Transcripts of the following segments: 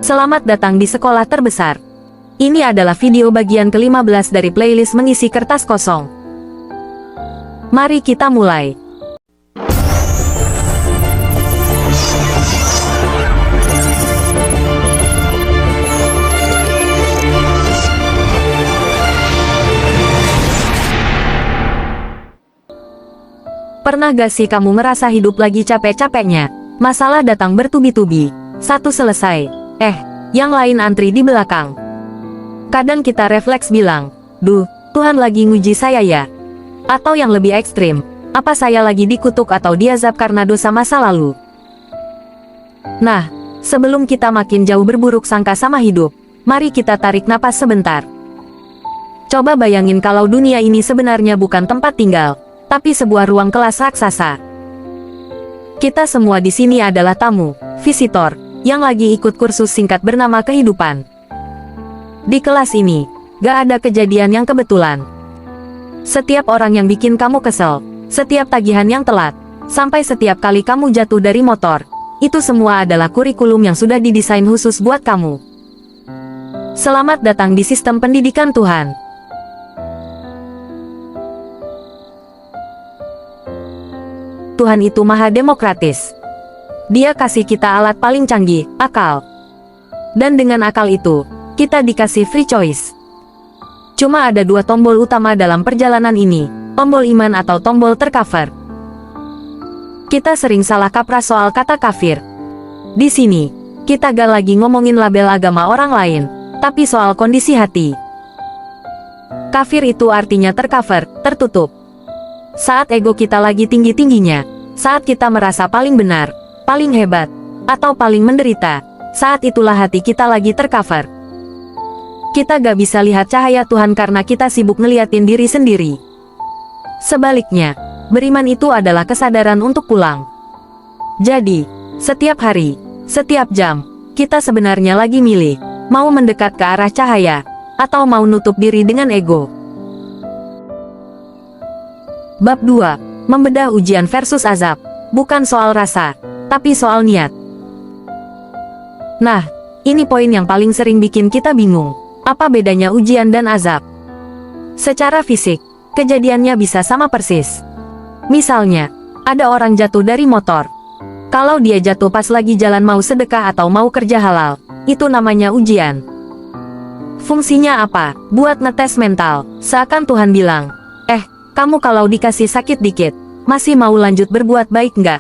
Selamat datang di sekolah terbesar. Ini adalah video bagian ke-15 dari playlist mengisi kertas kosong. Mari kita mulai. Pernah gak sih kamu ngerasa hidup lagi capek-capeknya? Masalah datang bertubi-tubi. Satu selesai, yang lain antri di belakang. Kadang kita refleks bilang, duh, Tuhan lagi nguji saya ya. Atau yang lebih ekstrim, apa saya lagi dikutuk atau diazab karena dosa masa lalu? Nah, sebelum kita makin jauh berburuk sangka sama hidup, mari kita tarik napas sebentar. Coba bayangin kalau dunia ini sebenarnya bukan tempat tinggal, tapi sebuah ruang kelas raksasa. Kita semua di sini adalah tamu, visitor, yang lagi ikut kursus singkat bernama kehidupan. Di kelas ini, gak ada kejadian yang kebetulan. Setiap orang yang bikin kamu kesel, setiap tagihan yang telat, sampai setiap kali kamu jatuh dari motor, itu semua adalah kurikulum yang sudah didesain khusus buat kamu. Selamat datang di sistem pendidikan Tuhan. Tuhan itu maha demokratis. Dia kasih kita alat paling canggih, akal. Dan dengan akal itu, kita dikasih free choice. Cuma ada dua tombol utama dalam perjalanan ini, tombol iman atau tombol tercover. Kita sering salah kaprah soal kata kafir. Di sini, kita gak lagi ngomongin label agama orang lain, tapi soal kondisi hati. Kafir itu artinya tercover, tertutup. Saat ego kita lagi tinggi-tingginya, saat kita merasa paling benar, paling hebat, atau paling menderita, saat itulah hati kita lagi tercover. Kita gak bisa lihat cahaya Tuhan karena kita sibuk ngeliatin diri sendiri. Sebaliknya, beriman itu adalah kesadaran untuk pulang. Jadi, setiap hari, setiap jam, kita sebenarnya lagi milih, mau mendekat ke arah cahaya, atau mau nutup diri dengan ego. Bab 2, membedah ujian versus azab, bukan soal rasa, tapi soal niat. Nah, ini poin yang paling sering bikin kita bingung. Apa bedanya ujian dan azab? Secara fisik, kejadiannya bisa sama persis. Misalnya, ada orang jatuh dari motor. Kalau dia jatuh pas lagi jalan mau sedekah atau mau kerja halal, itu namanya ujian. Fungsinya apa? Buat ngetes mental. Seakan Tuhan bilang, kamu kalau dikasih sakit dikit, masih mau lanjut berbuat baik nggak?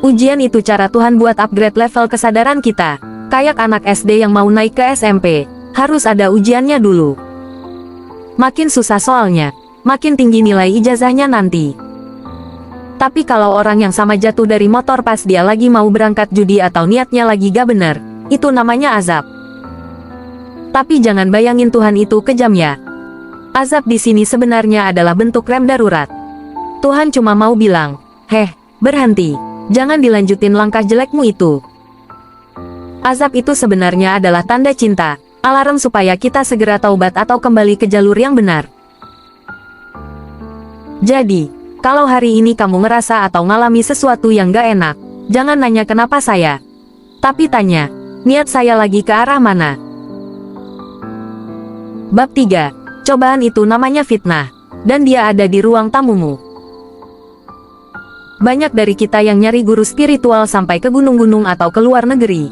Ujian itu cara Tuhan buat upgrade level kesadaran kita. Kayak anak SD yang mau naik ke SMP, harus ada ujiannya dulu. Makin susah soalnya, makin tinggi nilai ijazahnya nanti. Tapi kalau orang yang sama jatuh dari motor pas dia lagi mau berangkat judi atau niatnya lagi gak bener, itu namanya azab. Tapi jangan bayangin Tuhan itu kejam ya. Azab di sini sebenarnya adalah bentuk rem darurat. Tuhan cuma mau bilang, berhenti, jangan dilanjutin langkah jelekmu itu. Azab itu sebenarnya adalah tanda cinta, alarm supaya kita segera taubat atau kembali ke jalur yang benar. Jadi, kalau hari ini kamu ngerasa atau ngalami sesuatu yang gak enak, jangan nanya kenapa saya. Tapi tanya, niat saya lagi ke arah mana? Bab 3, cobaan itu namanya fitnah, dan dia ada di ruang tamumu. Banyak dari kita yang nyari guru spiritual sampai ke gunung-gunung atau ke luar negeri.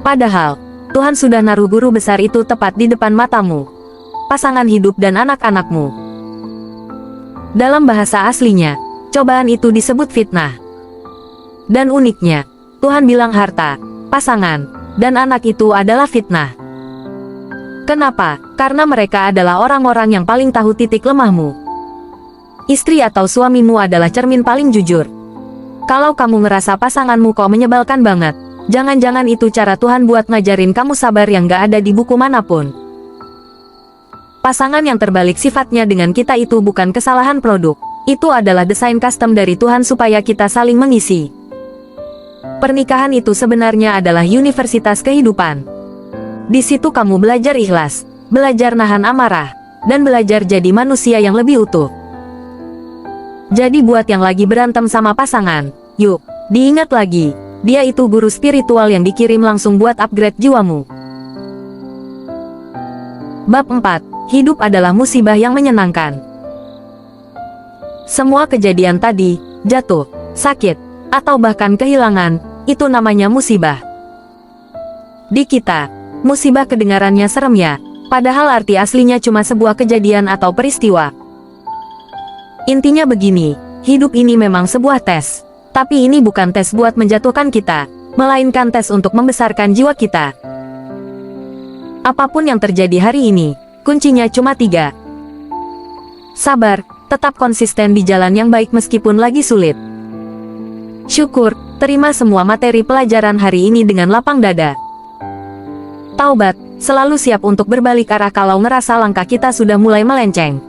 Padahal, Tuhan sudah naruh guru besar itu tepat di depan matamu. Pasangan hidup dan anak-anakmu. Dalam bahasa aslinya, cobaan itu disebut fitnah. Dan uniknya, Tuhan bilang harta, pasangan, dan anak itu adalah fitnah. Kenapa? Karena mereka adalah orang-orang yang paling tahu titik lemahmu. Istri atau suamimu adalah cermin paling jujur. Kalau kamu ngerasa pasanganmu kok menyebalkan banget, jangan-jangan itu cara Tuhan buat ngajarin kamu sabar yang gak ada di buku manapun. Pasangan yang terbalik sifatnya dengan kita itu bukan kesalahan produk. Itu adalah desain custom dari Tuhan supaya kita saling mengisi. Pernikahan itu sebenarnya adalah universitas kehidupan. Di situ kamu belajar ikhlas, belajar nahan amarah, dan belajar jadi manusia yang lebih utuh. Jadi buat yang lagi berantem sama pasangan, yuk, diingat lagi, dia itu guru spiritual yang dikirim langsung buat upgrade jiwamu. Bab 4. Hidup adalah musibah yang menyenangkan. Semua kejadian tadi, jatuh, sakit, atau bahkan kehilangan, itu namanya musibah. Di kita, musibah kedengarannya serem ya, padahal arti aslinya cuma sebuah kejadian atau peristiwa. Intinya begini, hidup ini memang sebuah tes. Tapi ini bukan tes buat menjatuhkan kita, melainkan tes untuk membesarkan jiwa kita. Apapun yang terjadi hari ini, kuncinya cuma 3. Sabar, tetap konsisten di jalan yang baik meskipun lagi sulit. Syukur, terima semua materi pelajaran hari ini dengan lapang dada. Taubat, selalu siap untuk berbalik arah kalau ngerasa langkah kita sudah mulai melenceng.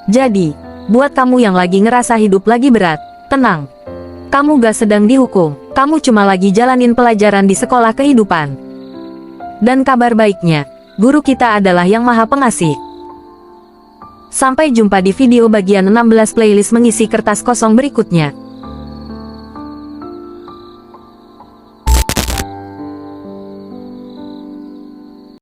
Jadi, buat kamu yang lagi ngerasa hidup lagi berat, tenang. Kamu gak sedang dihukum, kamu cuma lagi jalanin pelajaran di sekolah kehidupan. Dan kabar baiknya, guru kita adalah yang maha pengasih. Sampai jumpa di video bagian 16 playlist mengisi kertas kosong berikutnya.